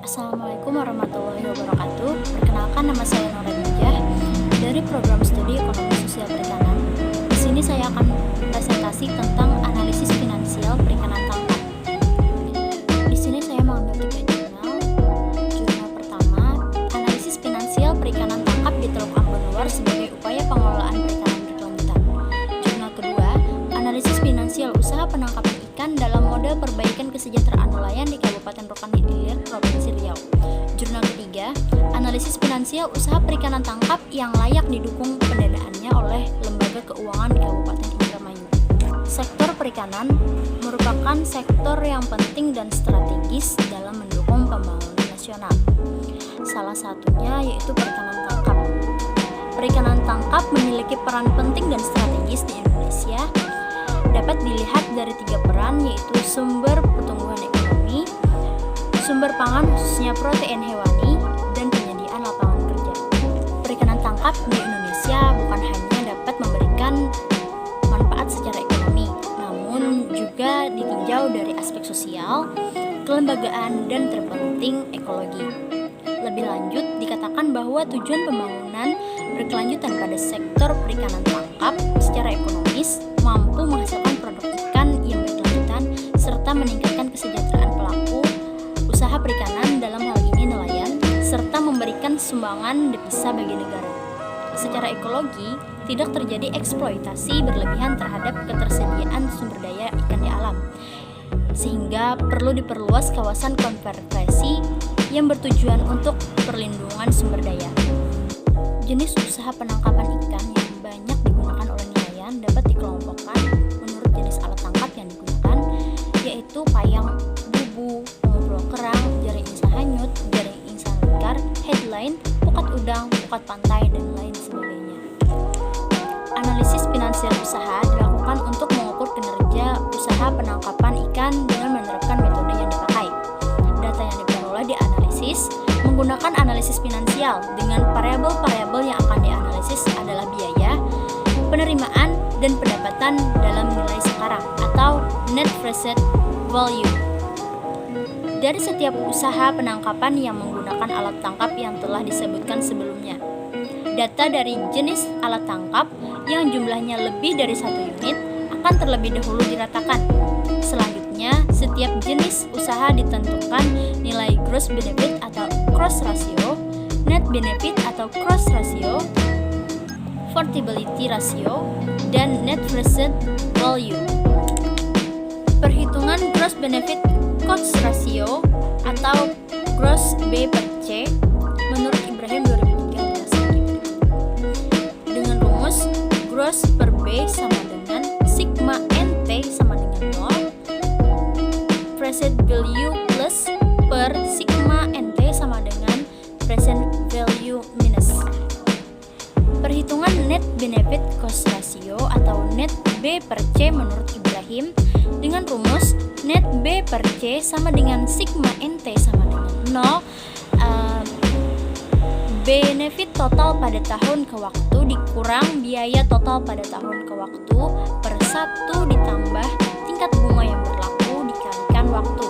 Assalamualaikum warahmatullahi wabarakatuh. Perkenalkan, nama saya Nora Dijah dari program studi Ekonomi Sosial Perikanan. Di sini saya akan presentasi tentang analisis finansial perikanan tangkap. Di sini saya mengambil 3 jurnal. Jurnal pertama, analisis finansial perikanan tangkap di Teluk Ambon Luar sebagai upaya pengelolaan perikanan berkelanjutan. Jurnal kedua, analisis finansial usaha penangkapan ikan dalam model perbaikan kesejahteraan nelayan di Kabupaten Rokan Hilir, Provinsi Riau. Jurnal ketiga, analisis finansial usaha perikanan tangkap yang layak didukung pendanaannya oleh lembaga keuangan di Kabupaten Indramayu. Sektor perikanan merupakan sektor yang penting dan strategis dalam mendukung pembangunan nasional. Salah satunya yaitu perikanan tangkap. Perikanan tangkap memiliki peran penting dan strategis di Indonesia. Dapat dilihat dari 3 peran, yaitu sumber pertumbuhan ekonomi, sumber pangan khususnya protein hewani, dan penyediaan lapangan kerja. Perikanan tangkap di Indonesia bukan hanya dapat memberikan manfaat secara ekonomi, namun juga ditinjau dari aspek sosial, kelembagaan, dan terpenting ekologi. Lebih lanjut, dikatakan bahwa tujuan pembangunan berkelanjutan pada sektor perikanan tangkap secara ekonomis mampu menghasilkan produk ikan yang berkelanjutan serta meningkatkan kesejahteraan pelaku usaha perikanan, dalam hal ini nelayan, serta memberikan sumbangan devisa bagi negara. Secara ekologi, tidak terjadi eksploitasi berlebihan terhadap ketersediaan sumber daya ikan di alam, sehingga perlu diperluas kawasan konservasi yang bertujuan untuk perlindungan sumber daya. Jenis usaha penangkapan ikan yang banyak digunakan oleh nelayan dapat dikelompokkan menurut jenis alat tangkap yang digunakan, yaitu payang, bubu, pengobrol kerang, jaring insang hanyut, jaring insang lingkar, headline, pukat udang, pukat pantai, dan lain sebagainya. Analisis finansial usaha dilakukan untuk mengukur kinerja usaha penangkapan ikan dengan menerapkan metode yang dipakai. Data yang diperoleh dianalisis menggunakan analisis finansial dengan variabel-variabel yang akan dianalisis adalah biaya, penerimaan, dan pendapatan dalam nilai sekarang atau net present value. Dari setiap usaha penangkapan yang menggunakan alat tangkap yang telah disebutkan sebelumnya. Data dari jenis alat tangkap yang jumlahnya lebih dari 1 unit akan terlebih dahulu diratakan. Selanjutnya, setiap jenis usaha ditentukan nilai gross benefit atau cross ratio, net benefit atau cross ratio, portability ratio, dan net present value. Perhitungan gross benefit cost ratio atau gross B per C menurut Ibrahim 2003 adalah sebagai berikut. Dengan rumus gross per B sama dengan sigma NT sama dengan 0, present value plus per sigma NT sama dengan present value minus. Perhitungan net benefit cost ratio atau net B per C menurut Ibrahim dengan rumus net B per C sama dengan sigma NT sama dengan 0, benefit total pada tahun ke waktu dikurang biaya total pada tahun ke waktu per 1 ditambah tingkat bunga yang berlaku dikalikan waktu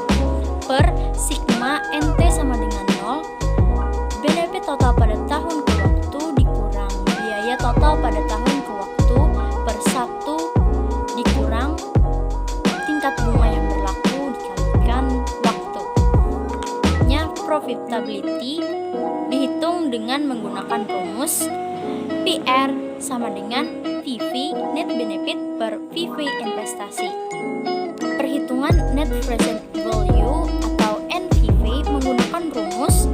per sigma NT sama dengan 0, benefit total pada tahun ke waktu dikurang biaya total pada tahun ke waktu per 1 dikurang tingkat bunga yang berlaku dikalikan waktu. Profitability dihitung dengan menggunakan rumus PR sama dengan PV net benefit per PV investasi. Perhitungan net present value atau NPV menggunakan rumus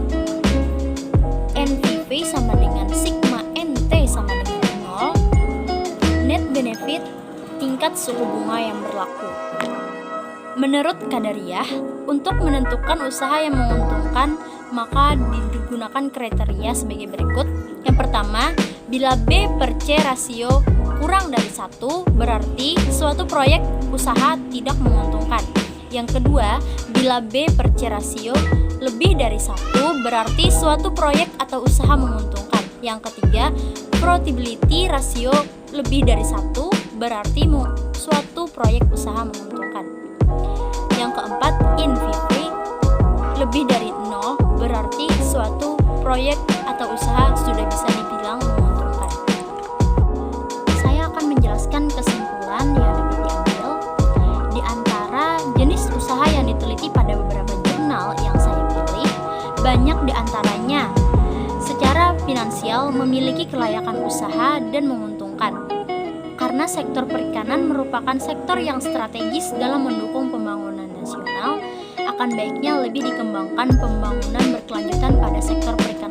NPV sama dengan sigma NT sama dengan 0, net benefit tingkat suku bunga yang berlaku. Menurut Qadariyah, untuk menentukan usaha yang menguntungkan, maka digunakan kriteria sebagai berikut. Yang pertama, bila B per C rasio kurang dari 1, berarti suatu proyek usaha tidak menguntungkan. Yang kedua, bila B per C rasio lebih dari 1, berarti suatu proyek atau usaha menguntungkan. Yang ketiga, profitability rasio lebih dari 1, berarti suatu proyek usaha menguntungkan. Yang keempat, NPV lebih dari 0, berarti suatu proyek atau usaha sudah bisa dibilang menguntungkan. Saya akan menjelaskan kesimpulan yang dapat diambil di antara jenis usaha yang diteliti pada beberapa jurnal yang saya pilih. Banyak di antaranya secara finansial memiliki kelayakan usaha dan menguntungkan. Karena sektor perikanan merupakan sektor yang strategis dalam mendukung pembangunan nasional, akan baiknya lebih dikembangkan pembangunan berkelanjutan pada sektor perikanan